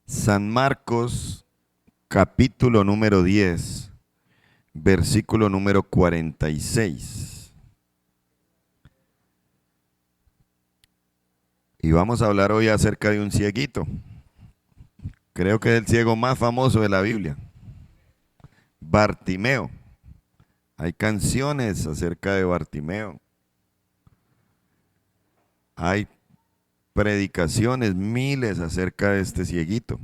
San Marcos, capítulo número 10, versículo número 46. Y vamos a hablar hoy acerca de un cieguito. Creo que es el ciego más famoso de la Biblia, Bartimeo. Hay canciones acerca de Bartimeo. Hay predicaciones, miles acerca de este cieguito.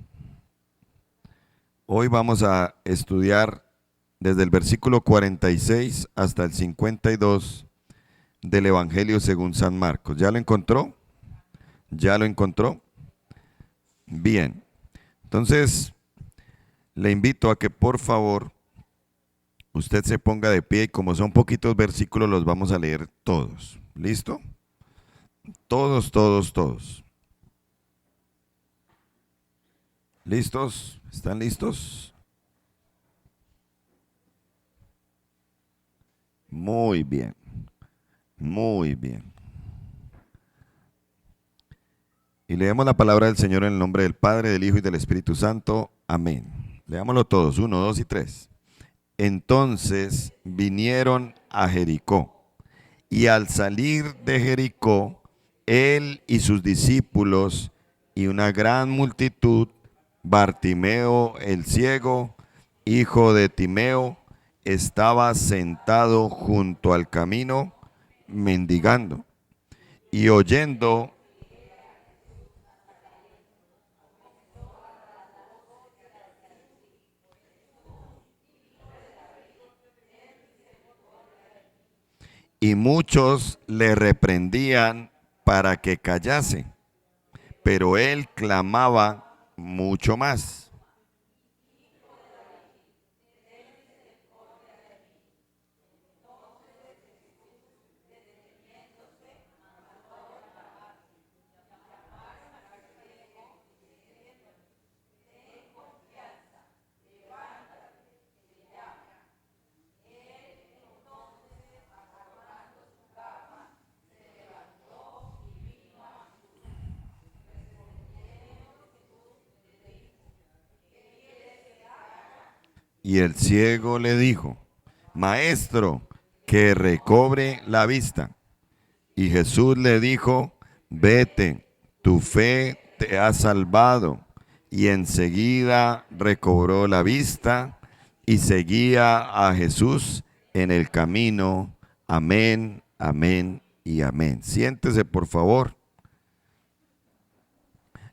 Hoy vamos a estudiar desde el versículo 46 hasta el 52 del Evangelio según San Marcos. ¿Ya lo encontró? ¿Ya lo encontró? Bien. Entonces, le invito a que por favor usted se ponga de pie y como son poquitos versículos los vamos a leer todos. ¿Listo? Todos, todos, todos. ¿Listos? ¿Están listos? Muy bien, muy bien. Y leemos la palabra del Señor en el nombre del Padre, del Hijo y del Espíritu Santo. Amén. Leámoslo todos, 1, 2 y 3. Entonces vinieron a Jericó, y al salir de Jericó, él y sus discípulos y una gran multitud, Bartimeo el ciego, hijo de Timeo, estaba sentado junto al camino, mendigando, y oyendo. Y muchos le reprendían para que callase, pero él clamaba mucho más. Y el ciego le dijo, Maestro, que recobre la vista. Y Jesús le dijo, vete, tu fe te ha salvado. Y enseguida recobró la vista y seguía a Jesús en el camino. Amén, amén y amén. Siéntese, por favor.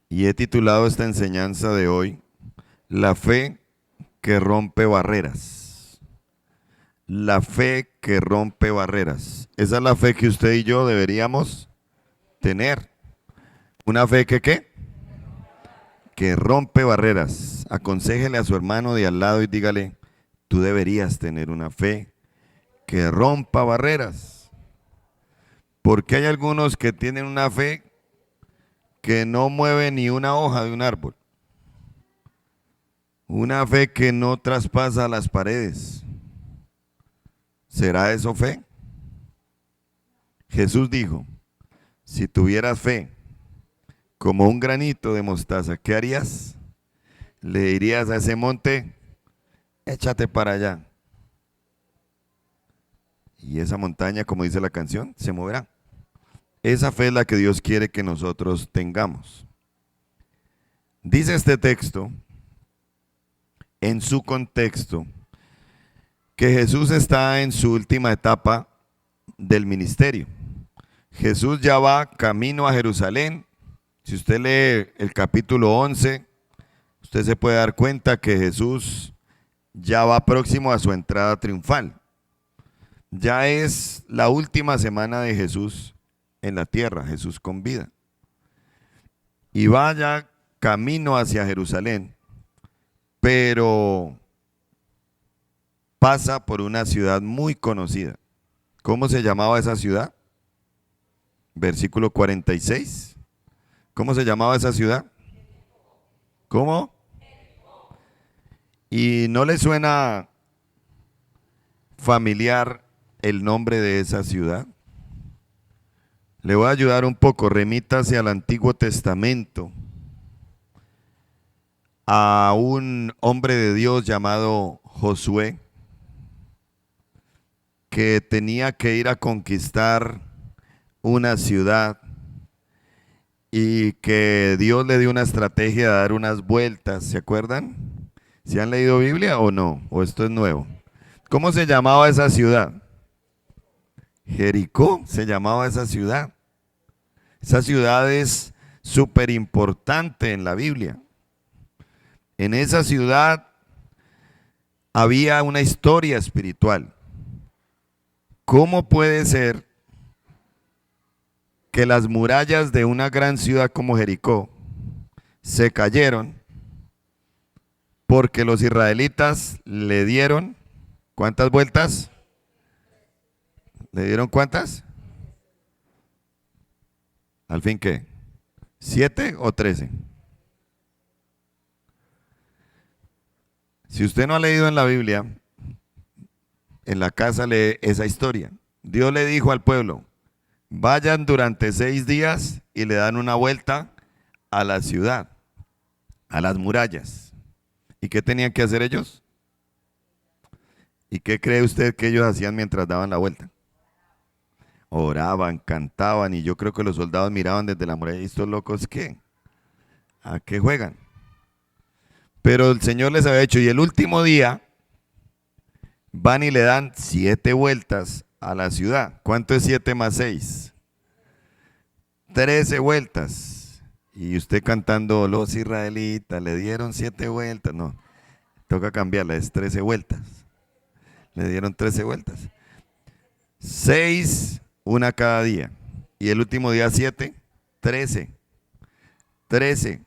Y he titulado esta enseñanza de hoy, La fe que rompe barreras. La fe que rompe barreras. Esa es la fe que usted y yo deberíamos tener. Una fe que ¿qué? Que rompe barreras. Aconséjele a su hermano de al lado y dígale, tú deberías tener una fe que rompa barreras. Porque hay algunos que tienen una fe que no mueve ni una hoja de un árbol. Una fe que no traspasa las paredes. ¿Será eso fe? Jesús dijo, si tuvieras fe como un granito de mostaza, ¿qué harías? Le dirías a ese monte, échate para allá. Y esa montaña, como dice la canción, se moverá. Esa fe es la que Dios quiere que nosotros tengamos. Dice este texto, en su contexto, que Jesús está en su última etapa del ministerio. Jesús ya va camino a Jerusalén. Si usted lee el capítulo 11, usted se puede dar cuenta que Jesús ya va próximo a su entrada triunfal. Ya es la última semana de Jesús en la tierra, Jesús con vida. Y va ya camino hacia Jerusalén, pero pasa por una ciudad muy conocida. ¿Cómo se llamaba esa ciudad? Versículo 46. ¿Cómo se llamaba esa ciudad? ¿Cómo? ¿Y no le suena familiar el nombre de esa ciudad? Le voy a ayudar un poco, remítase al Antiguo Testamento, a un hombre de Dios llamado Josué, que tenía que ir a conquistar una ciudad y que Dios le dio una estrategia de dar unas vueltas, ¿se acuerdan? ¿Se han leído Biblia o no? ¿O esto es nuevo? ¿Cómo se llamaba esa ciudad? Jericó se llamaba esa ciudad. Esa ciudad es súper importante en la Biblia. En esa ciudad había una historia espiritual. ¿Cómo puede ser que las murallas de una gran ciudad como Jericó se cayeron porque los israelitas le dieron, ¿cuántas vueltas? ¿Le dieron cuántas? ¿Al fin qué? ¿7 o 13? Si usted no ha leído en la Biblia, en la casa lee esa historia. Dios le dijo al pueblo, vayan durante 6 días y le dan una vuelta a la ciudad, a las murallas. ¿Y qué tenían que hacer ellos? ¿Y qué cree usted que ellos hacían mientras daban la vuelta? Oraban, cantaban, y yo creo que los soldados miraban desde la muralla, ¿y estos locos qué? ¿A qué juegan? Pero el Señor les había dicho, y el último día van y le dan 7 vueltas a la ciudad. ¿Cuánto es 7 más 6? 13 vueltas. Y usted cantando, los israelitas le dieron 7 vueltas. No, toca cambiarla, es 13 vueltas. Le dieron 13 vueltas. 6, una cada día. Y el último día 7, 13. 13.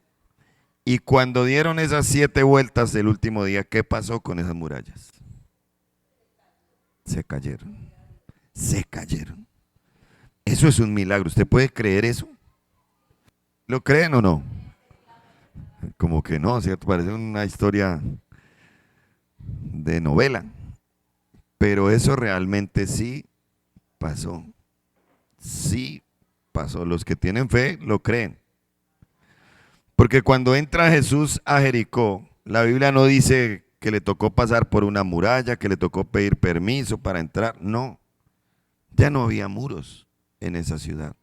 Y cuando dieron esas 7 vueltas del último día, ¿qué pasó con esas murallas? Se cayeron. Se cayeron. Eso es un milagro. ¿Usted puede creer eso? ¿Lo creen o no? Como que no, ¿cierto? Parece una historia de novela. Pero eso realmente sí pasó. Sí pasó. Los que tienen fe lo creen. Porque cuando entra Jesús a Jericó, la Biblia no dice que le tocó pasar por una muralla, que le tocó pedir permiso para entrar. No, ya no había muros en esa ciudad.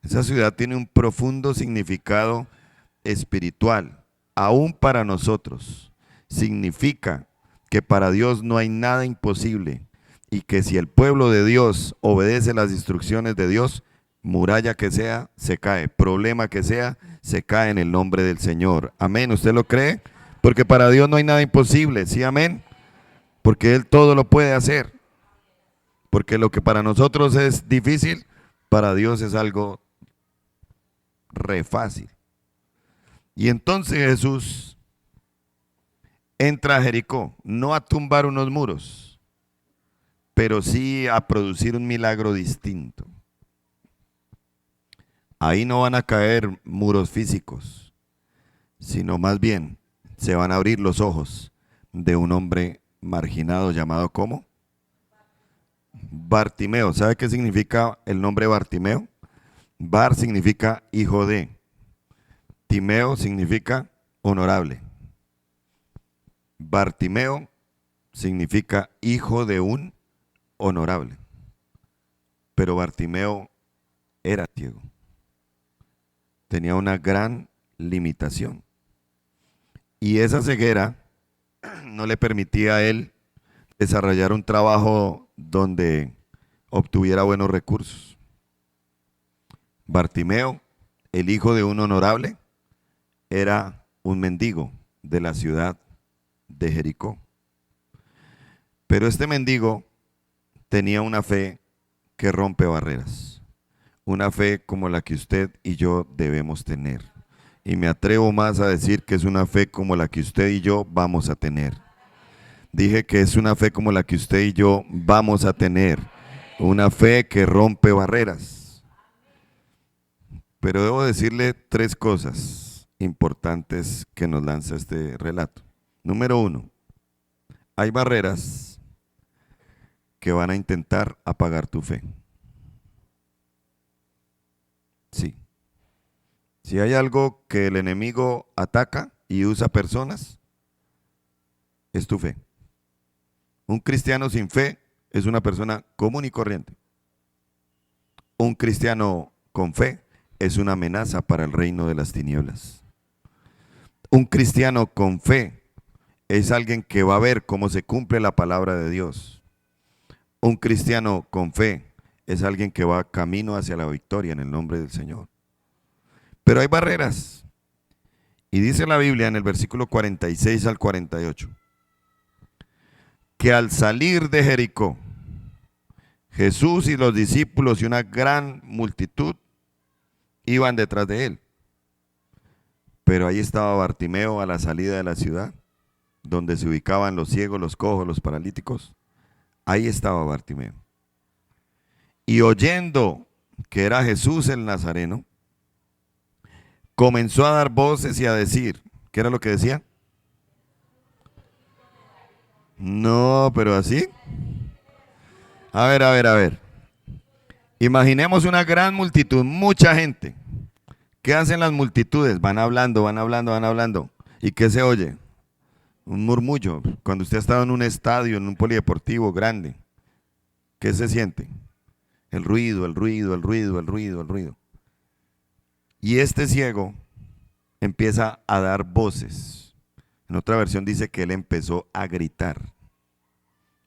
Esa ciudad tiene un profundo significado espiritual, aún para nosotros. Significa que para Dios no hay nada imposible y que si el pueblo de Dios obedece las instrucciones de Dios, muralla que sea, se cae. Problema que sea, se cae en el nombre del Señor. Amén. ¿Usted lo cree? Porque para Dios no hay nada imposible. ¿Sí, amén? Porque Él todo lo puede hacer. Porque lo que para nosotros es difícil, para Dios es algo re fácil. Y entonces Jesús entra a Jericó, no a tumbar unos muros, pero sí a producir un milagro distinto. Ahí no van a caer muros físicos, sino más bien se van a abrir los ojos de un hombre marginado llamado ¿cómo? Bartimeo. ¿Sabe qué significa el nombre Bartimeo? Bar significa hijo de. Timeo significa honorable. Bartimeo significa hijo de un honorable. Pero Bartimeo era ciego. Tenía una gran limitación. Y esa ceguera no le permitía a él desarrollar un trabajo donde obtuviera buenos recursos. Bartimeo, el hijo de un honorable, era un mendigo de la ciudad de Jericó. Pero este mendigo tenía una fe que rompe barreras, una fe como la que usted y yo debemos tener. Y me atrevo más a decir que es una fe como la que usted y yo vamos a tener. Dije que es una fe como la que usted y yo vamos a tener, una fe que rompe barreras. Pero debo decirle 3 cosas importantes que nos lanza este relato. Número 1, hay barreras que van a intentar apagar tu fe. Sí. Si hay algo que el enemigo ataca, y usa personas, es tu fe. Un cristiano sin fe es una persona común y corriente. Un cristiano con fe es una amenaza para el reino de las tinieblas. Un cristiano con fe es alguien que va a ver cómo se cumple la palabra de Dios. Un cristiano con fe es alguien que va camino hacia la victoria en el nombre del Señor. Pero hay barreras. Y dice la Biblia en el versículo 46 al 48, que al salir de Jericó, Jesús y los discípulos y una gran multitud iban detrás de él. Pero ahí estaba Bartimeo a la salida de la ciudad, donde se ubicaban los ciegos, los cojos, los paralíticos. Ahí estaba Bartimeo. Y oyendo que era Jesús el Nazareno, comenzó a dar voces y a decir, ¿qué era lo que decía? No, pero así. A ver. Imaginemos una gran multitud, mucha gente. ¿Qué hacen las multitudes? Van hablando. ¿Y qué se oye? Un murmullo. Cuando usted ha estado en un estadio, en un polideportivo grande, ¿qué se siente? El ruido. Y este ciego empieza a dar voces. En otra versión dice que él empezó a gritar.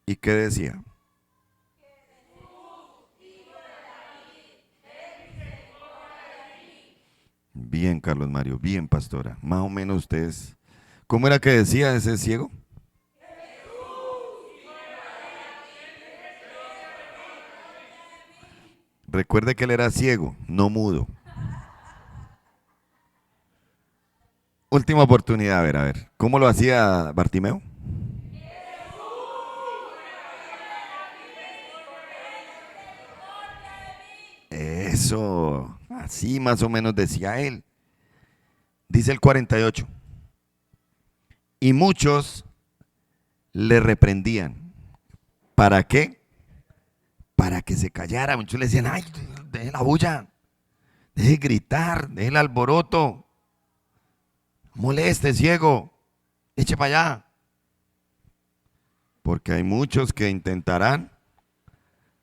¿Y qué decía? Bien, Carlos Mario, bien, pastora. Más o menos ustedes. ¿Cómo era que decía ese ciego? Recuerde que él era ciego, no mudo. Última oportunidad, a ver. ¿Cómo lo hacía Bartimeo? Eso, así más o menos decía él. Dice el 48. Y muchos le reprendían. ¿Para qué? Para que se callara. Muchos le decían, ay, deje la bulla, deje gritar, deje el alboroto, moleste, ciego, eche para allá. Porque hay muchos que intentarán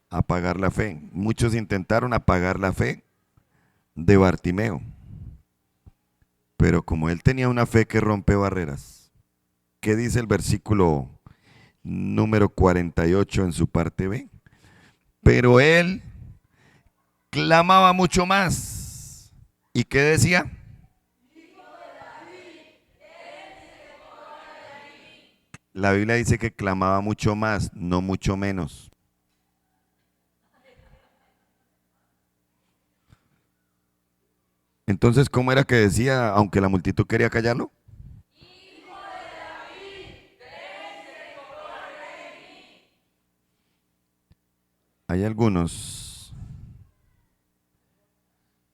apagar la fe. Muchos intentaron apagar la fe de Bartimeo. Pero como él tenía una fe que rompe barreras, ¿qué dice el versículo número 48 en su parte B? Pero él clamaba mucho más. ¿Y qué decía? La Biblia dice que clamaba mucho más, no mucho menos. Entonces, ¿cómo era que decía, aunque la multitud quería callarlo? Hay algunos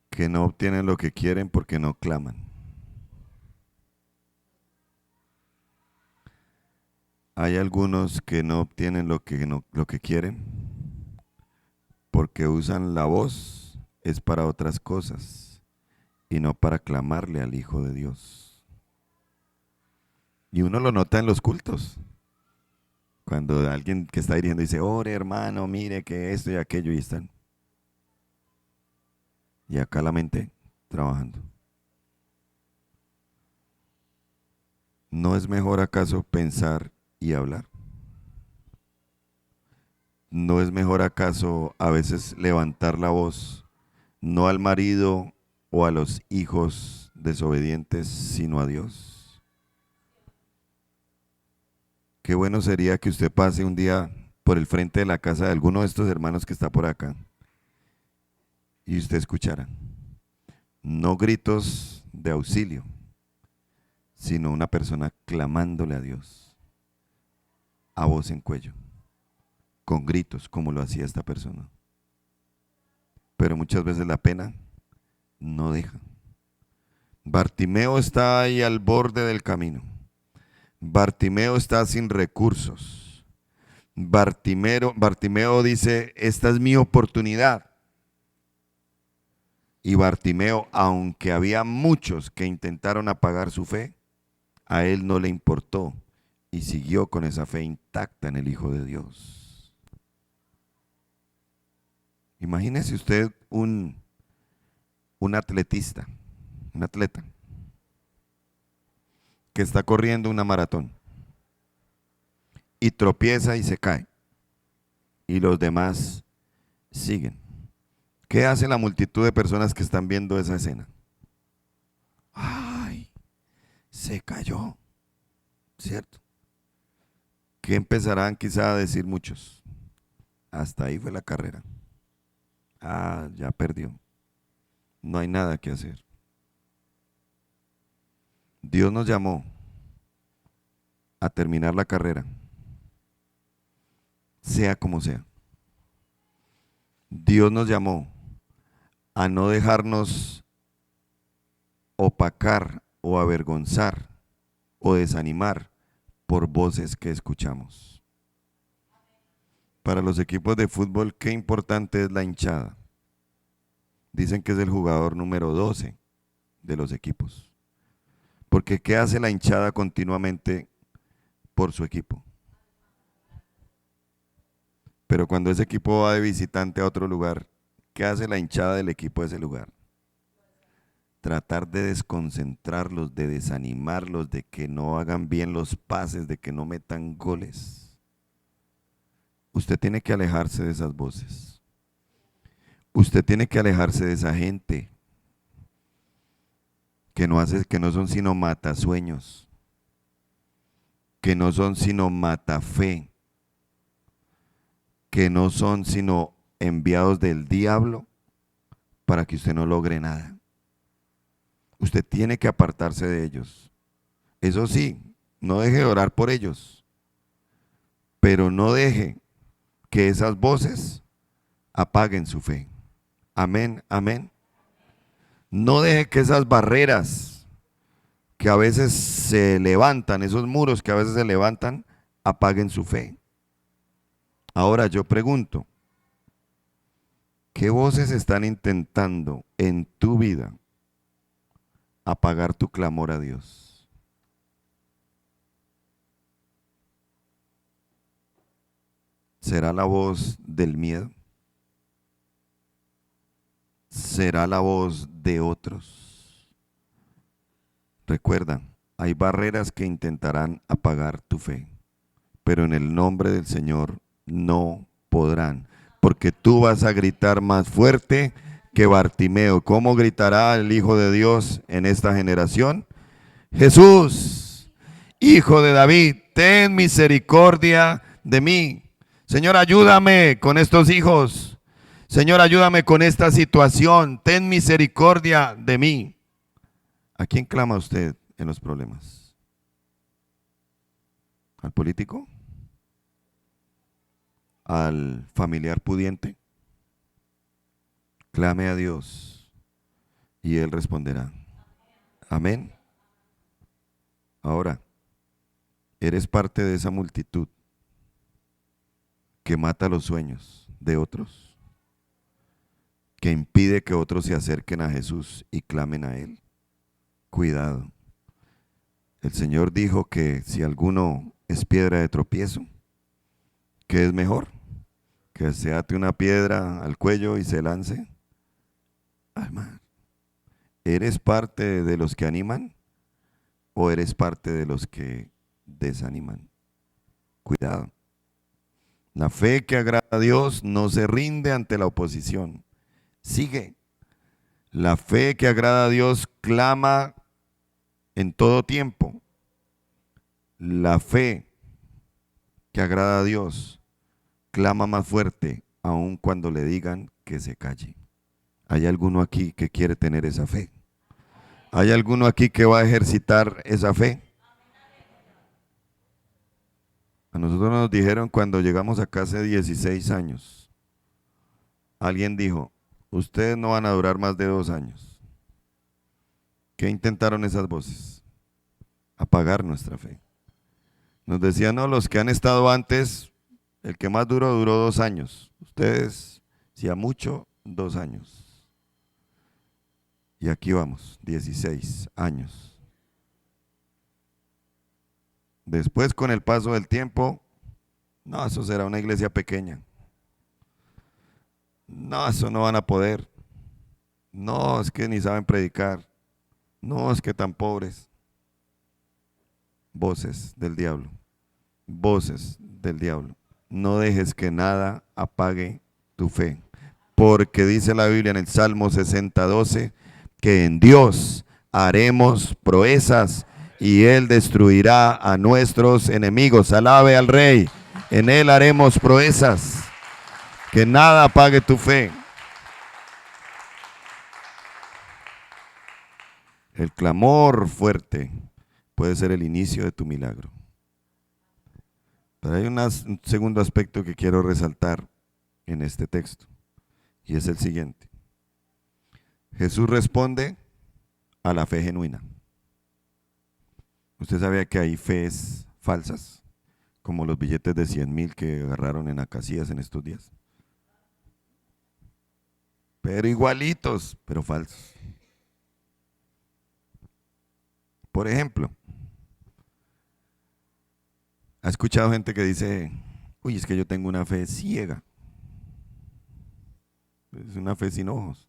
que no obtienen lo que quieren porque no claman. Hay algunos que no obtienen lo que quieren porque usan la voz es para otras cosas y no para clamarle al Hijo de Dios. Y uno lo nota en los cultos. Cuando alguien que está dirigiendo dice, ore hermano, mire que esto y aquello, y están. Y acá la mente trabajando. ¿No es mejor acaso pensar y hablar? ¿No es mejor acaso a veces levantar la voz, no al marido o a los hijos desobedientes, sino a Dios? Qué bueno sería que usted pase un día por el frente de la casa de alguno de estos hermanos que está por acá y usted escuchara, no gritos de auxilio, sino una persona clamándole a Dios a voz en cuello, con gritos como lo hacía esta persona. Pero muchas veces la pena no deja. Bartimeo está ahí al borde del camino. Bartimeo está sin recursos. Bartimeo dice, esta es mi oportunidad. Y Bartimeo, aunque había muchos que intentaron apagar su fe, A él no le importó y siguió con esa fe intacta en el Hijo de Dios. Imagínese usted un atletista, un atleta que está corriendo una maratón y tropieza y se cae y los demás siguen. ¿Qué hace la multitud de personas que están viendo esa escena? ¡Ay! Se cayó, ¿cierto? ¿Qué empezarán quizá a decir muchos? Hasta ahí fue la carrera. Ah, ya perdió. No hay nada que hacer. Dios nos llamó a terminar la carrera, sea como sea. Dios nos llamó a no dejarnos opacar o avergonzar o desanimar por voces que escuchamos. Para los equipos de fútbol, qué importante es la hinchada. Dicen que es el jugador número 12 de los equipos. Porque ¿qué hace la hinchada continuamente por su equipo? Pero cuando ese equipo va de visitante a otro lugar, ¿qué hace la hinchada del equipo de ese lugar? Tratar de desconcentrarlos, de desanimarlos, de que no hagan bien los pases, de que no metan goles. Usted tiene que alejarse de esas voces. Usted tiene que alejarse de esa gente que no son sino matasueños, que no son sino matafe, que no son sino enviados del diablo para que usted no logre nada. Usted tiene que apartarse de ellos. Eso sí, no deje de orar por ellos, pero no deje que esas voces apaguen su fe. Amén, amén. No deje que esas barreras que a veces se levantan, esos muros que a veces se levantan, apaguen su fe. Ahora yo pregunto, ¿qué voces están intentando en tu vida apagar tu clamor a Dios? ¿Será la voz del miedo? ¿Será la voz de otros? Recuerda, hay barreras que intentarán apagar tu fe, pero en el nombre del Señor no podrán, porque tú vas a gritar más fuerte que Bartimeo. ¿Cómo gritará el Hijo de Dios en esta generación? Jesús, Hijo de David, ten misericordia de mí. Señor, ayúdame con estos hijos. Señor, ayúdame con esta situación. Ten misericordia de mí. ¿A quién clama usted en los problemas? ¿Al político? ¿Al familiar pudiente? Clame a Dios y Él responderá. Amén. Ahora, eres parte de esa multitud que mata los sueños de otros, que impide que otros se acerquen a Jesús y clamen a Él. Cuidado. El Señor dijo que si alguno es piedra de tropiezo, ¿qué es mejor? Que se ate una piedra al cuello y se lance al mar. ¿Eres parte de los que animan o eres parte de los que desaniman? Cuidado. La fe que agrada a Dios no se rinde ante la oposición. Sigue. La fe que agrada a Dios clama en todo tiempo. La fe que agrada a Dios clama más fuerte aun cuando le digan que se calle. ¿Hay alguno aquí que quiere tener esa fe? ¿Hay alguno aquí que va a ejercitar esa fe? A nosotros nos dijeron cuando llegamos acá hace 16 años, alguien dijo, ustedes no van a durar más de 2 años. ¿Qué intentaron esas voces? Apagar nuestra fe. Nos decían, no, los que han estado antes, el que más duró 2 años. Ustedes, si a mucho, 2 años. Y aquí vamos, 16 años. Después, con el paso del tiempo, no, eso será una iglesia pequeña. No, eso no van a poder. No, es que ni saben predicar. No, es que tan pobres. Voces del diablo. Voces del diablo. No dejes que nada apague tu fe. Porque dice la Biblia en el Salmo 60:12 que en Dios haremos proezas y Él destruirá a nuestros enemigos. Alabe al Rey. En Él haremos proezas. Que nada apague tu fe. El clamor fuerte puede ser el inicio de tu milagro. Pero hay un segundo aspecto que quiero resaltar en este texto, y es el siguiente. Jesús responde a la fe genuina. ¿Usted sabía que hay fees falsas? Como los billetes de 100,000 que agarraron en Acacias en estos días. Pero igualitos, pero falsos. Por ejemplo, ¿ha escuchado gente que dice, uy, es que yo tengo una fe ciega? Es una fe sin ojos.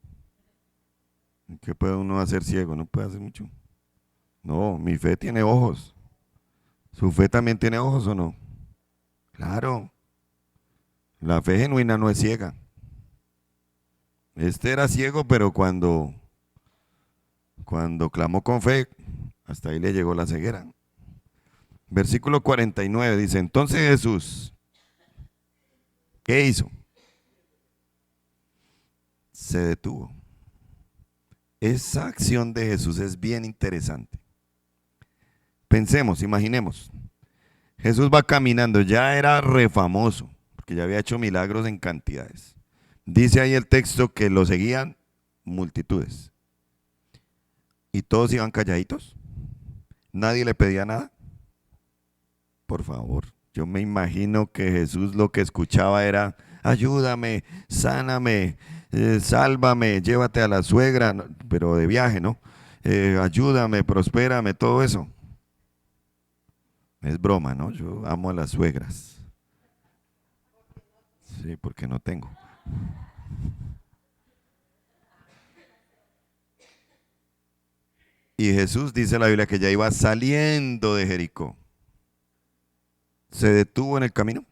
¿Qué puede uno hacer ciego? No puede hacer mucho. No, mi fe tiene ojos. ¿Su fe también tiene ojos o no? Claro. La fe genuina no es ciega. Este era ciego, pero cuando clamó con fe, hasta ahí le llegó la ceguera. Versículo 49 dice, entonces Jesús, ¿qué hizo? Se detuvo. Esa acción de Jesús es bien interesante. Pensemos, imaginemos. Jesús va caminando, ya era refamoso, porque ya había hecho milagros en cantidades. Dice ahí el texto que lo seguían multitudes. Y todos iban calladitos. Nadie le pedía nada. Por favor, yo me imagino que Jesús lo que escuchaba era, ayúdame, sáname, sálvame, llévate a la suegra, no, pero de viaje, ¿no? Ayúdame, prospérame, todo eso. Es broma, ¿no? Yo amo a las suegras. Sí, porque no tengo. Y Jesús dice la Biblia que ya iba saliendo de Jericó. ¿Se detuvo en el camino?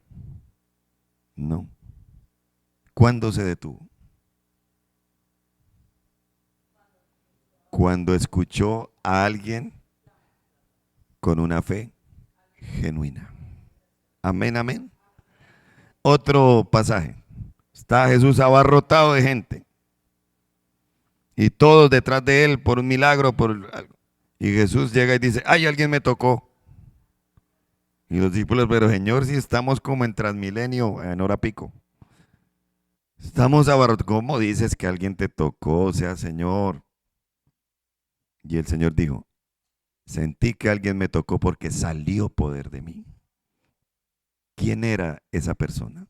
No. ¿Cuándo se detuvo? Cuando escuchó a alguien con una fe genuina. Amén, amén. Otro pasaje. Está Jesús abarrotado de gente. Y todos detrás de él por un milagro, por algo. Y Jesús llega y dice, ay, alguien me tocó. Y los discípulos, pero Señor, si estamos como en Transmilenio, en hora pico. Estamos abarrotados. ¿Cómo dices que alguien te tocó? O sea, Señor. Y el Señor dijo, sentí que alguien me tocó porque salió poder de mí. ¿Quién era esa persona?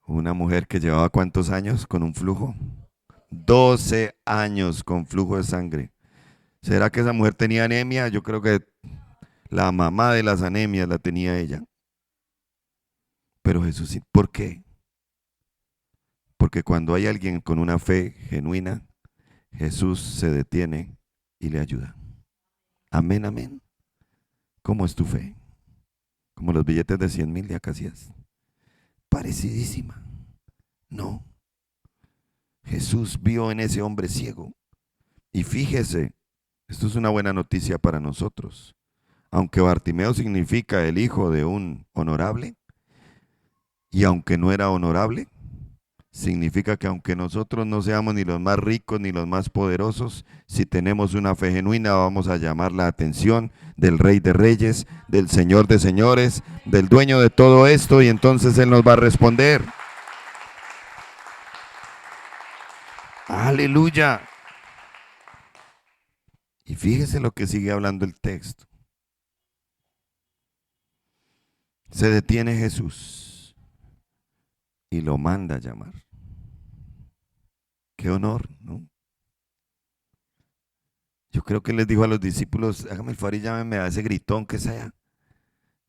Una mujer que llevaba ¿cuántos años con un flujo? 12 años con flujo de sangre. ¿Será que esa mujer tenía anemia? Yo creo que la mamá de las anemias la tenía ella. Pero Jesús, ¿por qué? Porque cuando hay alguien con una fe genuina, Jesús se detiene y le ayuda. Amén, amén. ¿Cómo es tu fe? Como los billetes de 100,000 de Acacias. Parecidísima. No. Jesús vio en ese hombre ciego. Y fíjese, esto es una buena noticia para nosotros. Aunque Bartimeo significa el hijo de un honorable, y aunque no era honorable, significa que aunque nosotros no seamos ni los más ricos ni los más poderosos, si tenemos una fe genuina vamos a llamar la atención del Rey de Reyes, del Señor de Señores, del dueño de todo esto, y entonces Él nos va a responder. Aleluya. Y fíjese lo que sigue hablando el texto. Se detiene Jesús y lo manda a llamar. Qué honor, ¿no? Yo creo que les dijo a los discípulos, hágame el favor y llámeme a ese gritón que sea,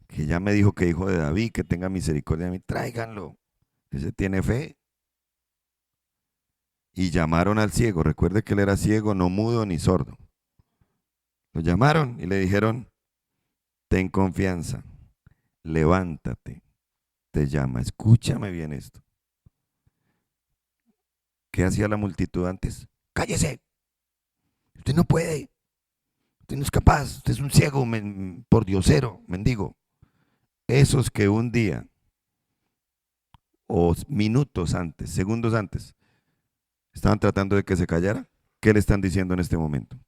que ya me dijo que hijo de David, que tenga misericordia de mí, tráiganlo. Ese tiene fe. Y llamaron al ciego. Recuerde que él era ciego, no mudo ni sordo. Lo llamaron y le dijeron, ten confianza, levántate, te llama. Escúchame bien esto. ¿Qué hacía la multitud antes? Cállese, usted no puede, usted no es capaz, usted es un ciego, por diosero, mendigo. Esos que un día o minutos antes, segundos antes, estaban tratando de que se callara, ¿qué le están diciendo en este momento?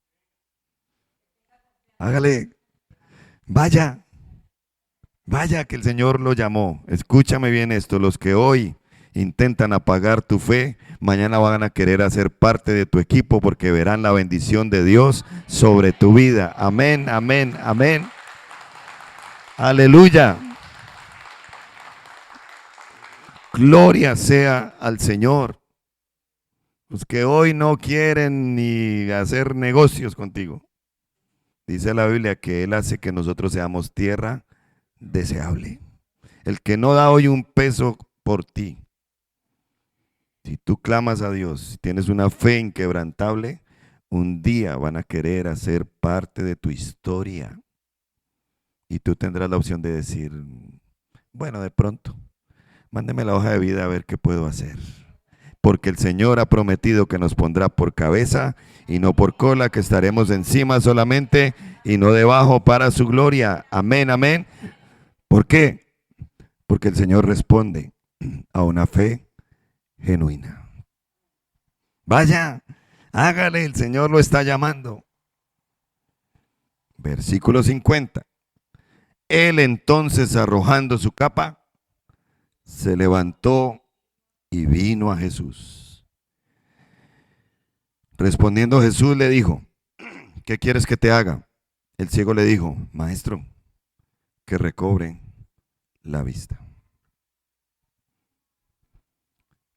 Hágale, vaya, vaya que el Señor lo llamó. Escúchame bien esto, los que hoy intentan apagar tu fe, mañana van a querer hacer parte de tu equipo porque verán la bendición de Dios sobre tu vida. Amén, amén, amén. Aleluya. Gloria sea al Señor. Los que hoy no quieren ni hacer negocios contigo. Dice la Biblia que Él hace que nosotros seamos tierra deseable. El que no da hoy un peso por ti. Si tú clamas a Dios, si tienes una fe inquebrantable, un día van a querer hacer parte de tu historia. Y tú tendrás la opción de decir, bueno, de pronto, mándeme la hoja de vida a ver qué puedo hacer. Porque el Señor ha prometido que nos pondrá por cabeza y no por cola, que estaremos encima solamente y no debajo para su gloria. Amén, amén. ¿Por qué? Porque el Señor responde a una fe genuina. Vaya, hágale, el Señor lo está llamando. Versículo 50. Él entonces, arrojando su capa, se levantó y vino a Jesús. Respondiendo Jesús le dijo, ¿qué quieres que te haga? El ciego le dijo, maestro, que recobre la vista.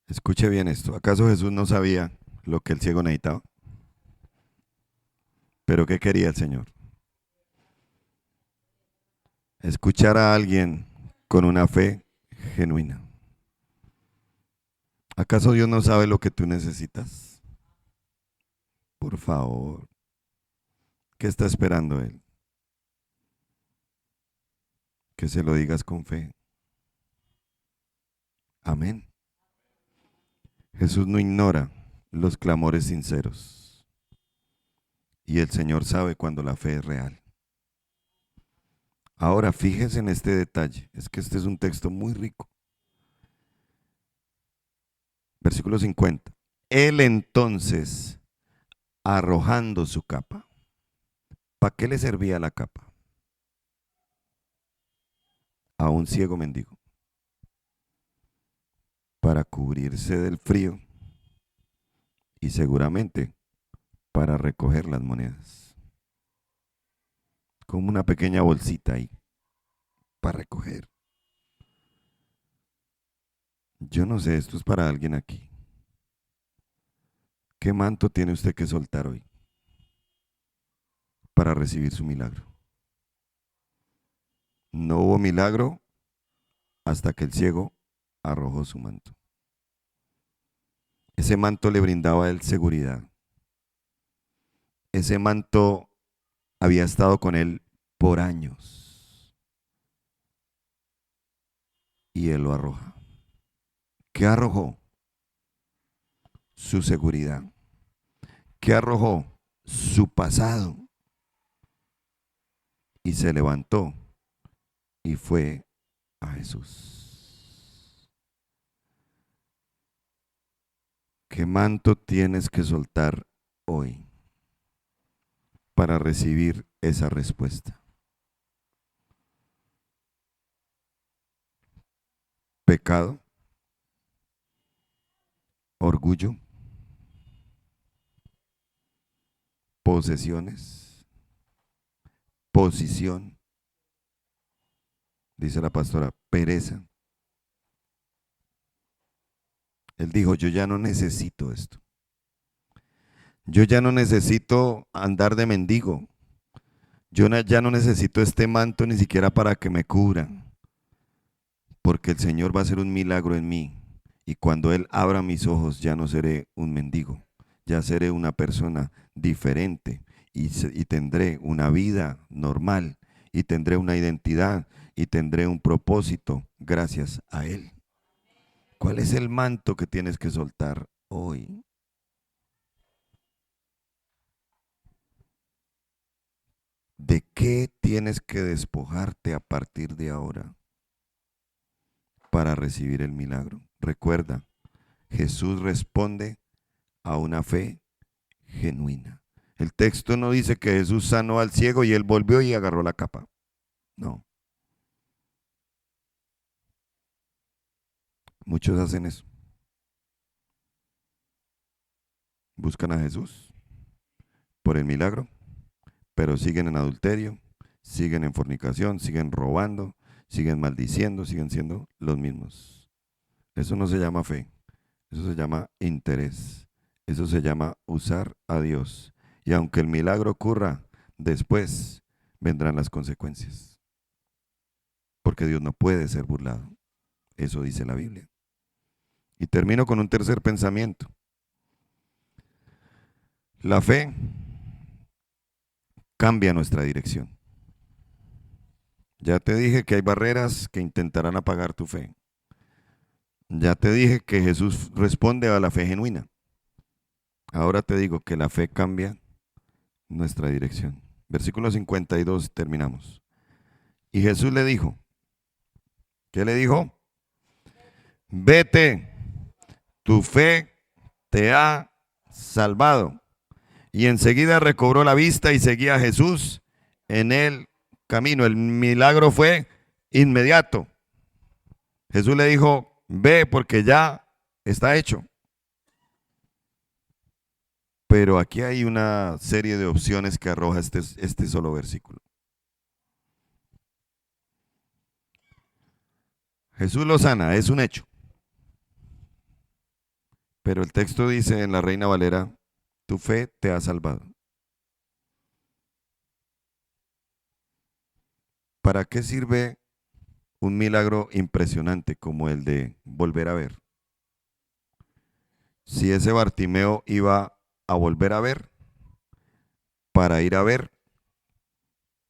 Escuche bien esto. ¿Acaso Jesús no sabía lo que el ciego necesitaba? ¿Pero qué quería el Señor? Escuchar a alguien con una fe genuina. ¿Acaso Dios no sabe lo que tú necesitas? Por favor, ¿qué está esperando Él? Que se lo digas con fe. Amén. Jesús no ignora los clamores sinceros. Y el Señor sabe cuando la fe es real. Ahora, fíjese en este detalle. Es que este es un texto muy rico. Versículo 50. Él entonces, arrojando su capa. ¿Para qué le servía la capa? A un ciego mendigo. Para cubrirse del frío y seguramente para recoger las monedas. Como una pequeña bolsita ahí para recoger. Yo no sé, esto es para alguien aquí. ¿Qué manto tiene usted que soltar hoy para recibir su milagro? No hubo milagro hasta que el ciego arrojó su manto. Ese manto le brindaba a él seguridad. Ese manto había estado con él por años. Y él lo arroja. ¿Qué arrojó? Su seguridad. ¿Qué arrojó? Su pasado. Y se levantó y fue a Jesús. ¿Qué manto tienes que soltar hoy para recibir esa respuesta? Pecado, orgullo, posesiones, posición, dice la pastora, pereza. Él dijo, yo ya no necesito esto. Yo ya no necesito andar de mendigo. Ya no necesito este manto ni siquiera para que me cubra, porque el Señor va a hacer un milagro en mí. Y cuando Él abra mis ojos, ya no seré un mendigo, ya seré una persona diferente y tendré una vida normal y tendré una identidad y tendré un propósito gracias a Él. ¿Cuál es el manto que tienes que soltar hoy? ¿De qué tienes que despojarte a partir de ahora para recibir el milagro? Recuerda, Jesús responde a una fe genuina. El texto no dice que Jesús sanó al ciego y él volvió y agarró la capa. No. Muchos hacen eso. Buscan a Jesús por el milagro, pero siguen en adulterio, siguen en fornicación, siguen robando, siguen maldiciendo, siguen siendo los mismos. Eso no se llama fe, eso se llama interés, eso se llama usar a Dios. Y aunque el milagro ocurra, después vendrán las consecuencias, porque Dios no puede ser burlado. Eso dice la Biblia. Y termino con un tercer pensamiento. La fe cambia nuestra dirección. Ya te dije que hay barreras que intentarán apagar tu fe. Ya te dije que Jesús responde a la fe genuina. Ahora te digo que la fe cambia nuestra dirección. Versículo 52, terminamos. Y Jesús le dijo, ¿qué le dijo? Vete, tu fe te ha salvado. Y enseguida recobró la vista y seguía a Jesús en el camino. El milagro fue inmediato. Jesús le dijo, ve porque ya está hecho. Pero aquí hay una serie de opciones que arroja este solo versículo. Jesús lo sana, es un hecho. Pero el texto dice en la Reina Valera, tu fe te ha salvado. ¿Para qué sirve un milagro impresionante como el de volver a ver? Si ese Bartimeo iba a volver a ver, para ir a ver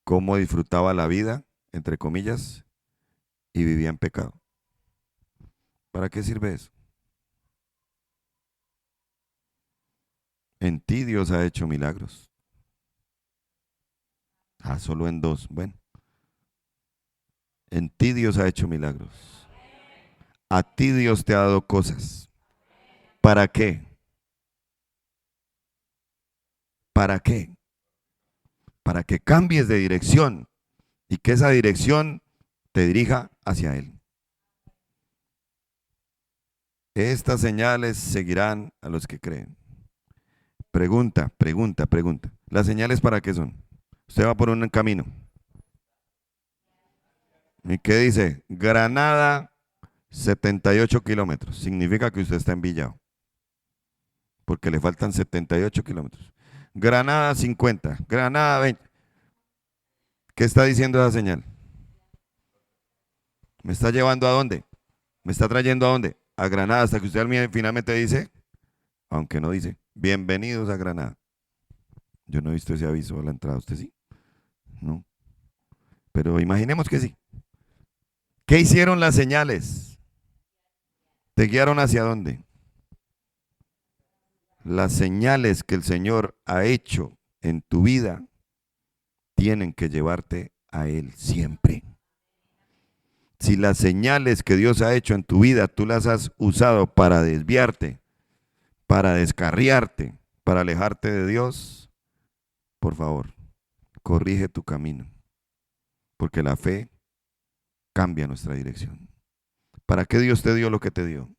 cómo disfrutaba la vida, entre comillas, y vivía en pecado. ¿Para qué sirve eso? En ti Dios ha hecho milagros. Ah, solo en dos. Bueno, en ti Dios ha hecho milagros. A ti Dios te ha dado cosas. ¿Para qué? ¿Para qué? Para que cambies de dirección y que esa dirección te dirija hacia Él. Estas señales seguirán a los que creen. Pregunta, pregunta, pregunta. ¿Las señales para qué son? Usted va por un camino. ¿Y qué dice? Granada, 78 kilómetros. Significa que usted está en Villao. Porque le faltan 78 kilómetros. Granada, 50. Granada, 20. ¿Qué está diciendo esa señal? ¿Me está llevando a dónde? ¿Me está trayendo a dónde? A Granada, hasta que usted finalmente dice, aunque no dice, bienvenidos a Granada. Yo no he visto ese aviso a la entrada, ¿usted sí? No. Pero imaginemos que sí. ¿Qué hicieron las señales? ¿Te guiaron hacia dónde? Las señales que el Señor ha hecho en tu vida tienen que llevarte a Él siempre. Si las señales que Dios ha hecho en tu vida tú las has usado para desviarte, para descarriarte, para alejarte de Dios, por favor, corrige tu camino, porque la fe cambia nuestra dirección. ¿Para qué Dios te dio lo que te dio?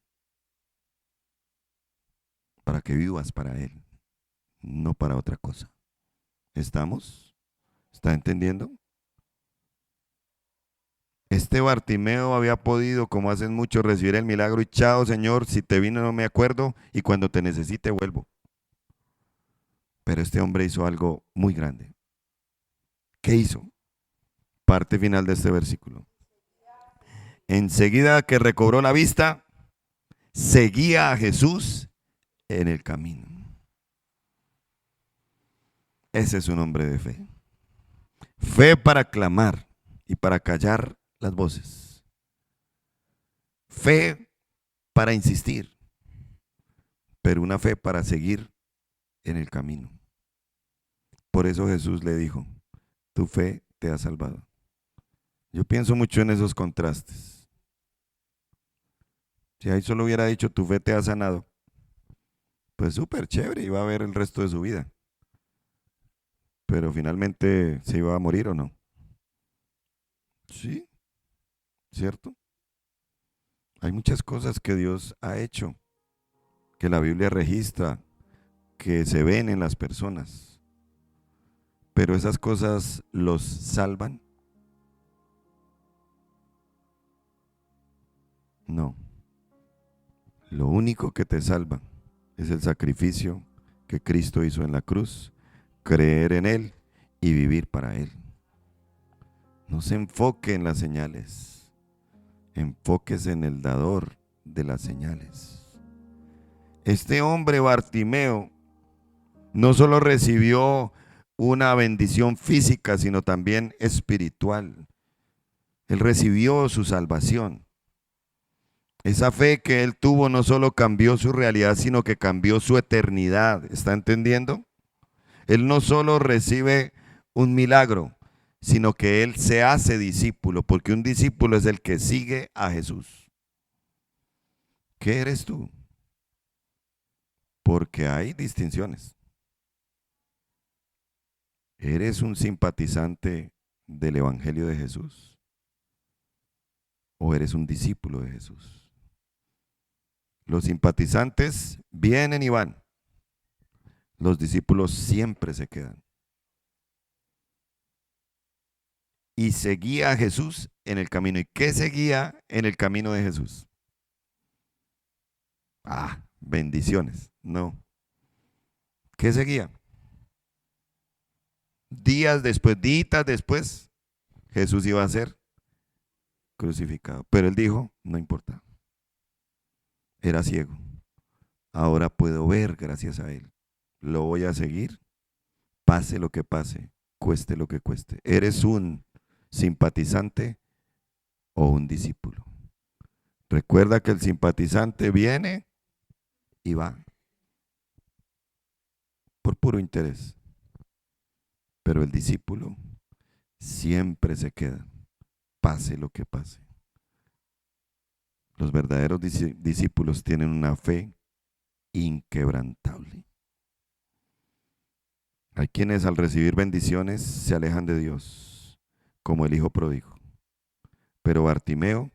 Para que vivas para Él, no para otra cosa. ¿Estamos? ¿Está entendiendo? Este Bartimeo había podido, como hacen muchos, recibir el milagro y chao, Señor, si te vino no me acuerdo y cuando te necesite vuelvo. Pero este hombre hizo algo muy grande. ¿Qué hizo? Parte final de este versículo. Enseguida que recobró la vista, seguía a Jesús en el camino. Ese es un hombre de fe. Fe para clamar y para callar las voces. Fe para insistir, pero una fe para seguir en el camino. Por eso Jesús le dijo, tu fe te ha salvado. Yo pienso mucho en esos contrastes. Si ahí solo hubiera dicho, tu fe te ha sanado, pues súper chévere, iba a ver el resto de su vida. Pero finalmente se iba a morir o no. Sí, ¿cierto? Hay muchas cosas que Dios ha hecho, que la Biblia registra, que se ven en las personas. Pero esas cosas los salvan. No. Lo único que te salva es el sacrificio que Cristo hizo en la cruz, creer en Él y vivir para Él. No se enfoque en las señales, enfóquese en el dador de las señales. Este hombre Bartimeo no solo recibió una bendición física, sino también espiritual. Él recibió su salvación. Esa fe que él tuvo no solo cambió su realidad, sino que cambió su eternidad. ¿Está entendiendo? Él no solo recibe un milagro, sino que él se hace discípulo, porque un discípulo es el que sigue a Jesús. ¿Qué eres tú? Porque hay distinciones. ¿Eres un simpatizante del Evangelio de Jesús? ¿O eres un discípulo de Jesús? Los simpatizantes vienen y van. Los discípulos siempre se quedan. Y seguía a Jesús en el camino. ¿Y qué seguía en el camino de Jesús? Bendiciones. No. ¿Qué seguía? Días después, Jesús iba a ser crucificado. Pero él dijo, no importa. Era ciego. Ahora puedo ver gracias a él. Lo voy a seguir, pase lo que pase, cueste lo que cueste. ¿Eres un simpatizante o un discípulo? Recuerda que el simpatizante viene y va por puro interés, pero el discípulo siempre se queda, pase lo que pase. Los verdaderos discípulos tienen una fe inquebrantable. Hay quienes al recibir bendiciones se alejan de Dios, como el hijo pródigo. Pero Bartimeo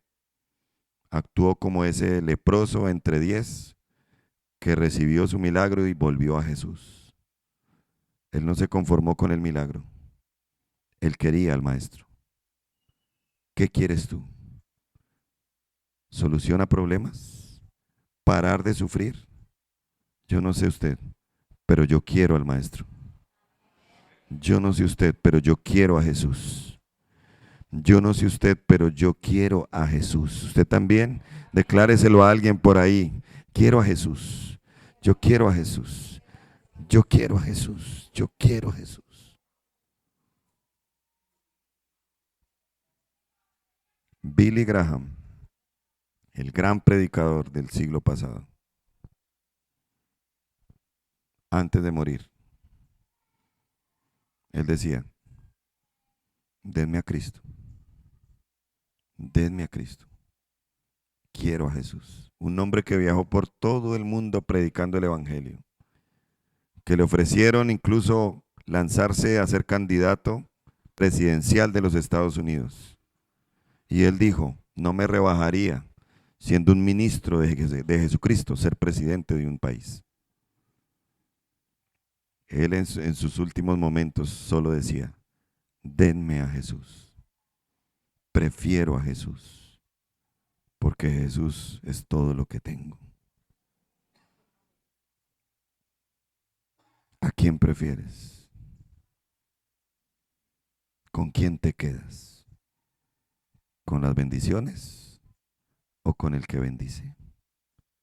actuó como ese leproso entre 10 que recibió su milagro y volvió a Jesús. Él no se conformó con el milagro. Él quería al maestro. ¿Qué quieres tú? ¿Soluciona problemas? ¿Parar de sufrir? Yo no sé usted, pero yo quiero al maestro. Yo no sé usted, pero yo quiero a Jesús. Yo no sé usted, pero yo quiero a Jesús. Usted también, decláreselo a alguien por ahí. Quiero a Jesús. Yo quiero a Jesús. Yo quiero a Jesús. Yo quiero a Jesús. Billy Graham, el gran predicador del siglo pasado, antes de morir, él decía, denme a Cristo. Denme a Cristo. Quiero a Jesús. Un hombre que viajó por todo el mundo predicando el evangelio, que le ofrecieron incluso lanzarse a ser candidato presidencial de los Estados Unidos. Y él dijo, no me rebajaría siendo un ministro de Jesucristo, ser presidente de un país. Él en sus últimos momentos solo decía, denme a Jesús. Prefiero a Jesús, porque Jesús es todo lo que tengo. ¿A quién prefieres? ¿Con quién te quedas? ¿Con las bendiciones o con el que bendice?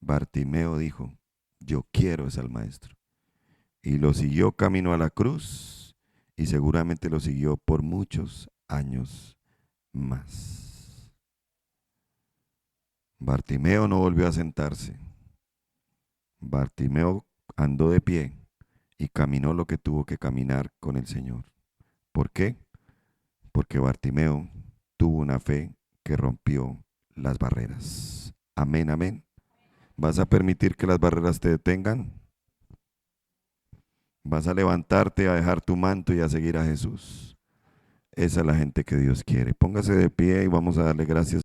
Bartimeo dijo, yo quiero es al maestro. Y lo siguió camino a la cruz y seguramente lo siguió por muchos años más. Bartimeo no volvió a sentarse. Bartimeo andó de pie y caminó lo que tuvo que caminar con el Señor. ¿Por qué? Porque Bartimeo tuvo una fe que rompió las barreras. Amén, amén. ¿Vas a permitir que las barreras te detengan? ¿Vas a levantarte, a dejar tu manto y a seguir a Jesús? Esa es la gente que Dios quiere. Póngase de pie y vamos a darle gracias.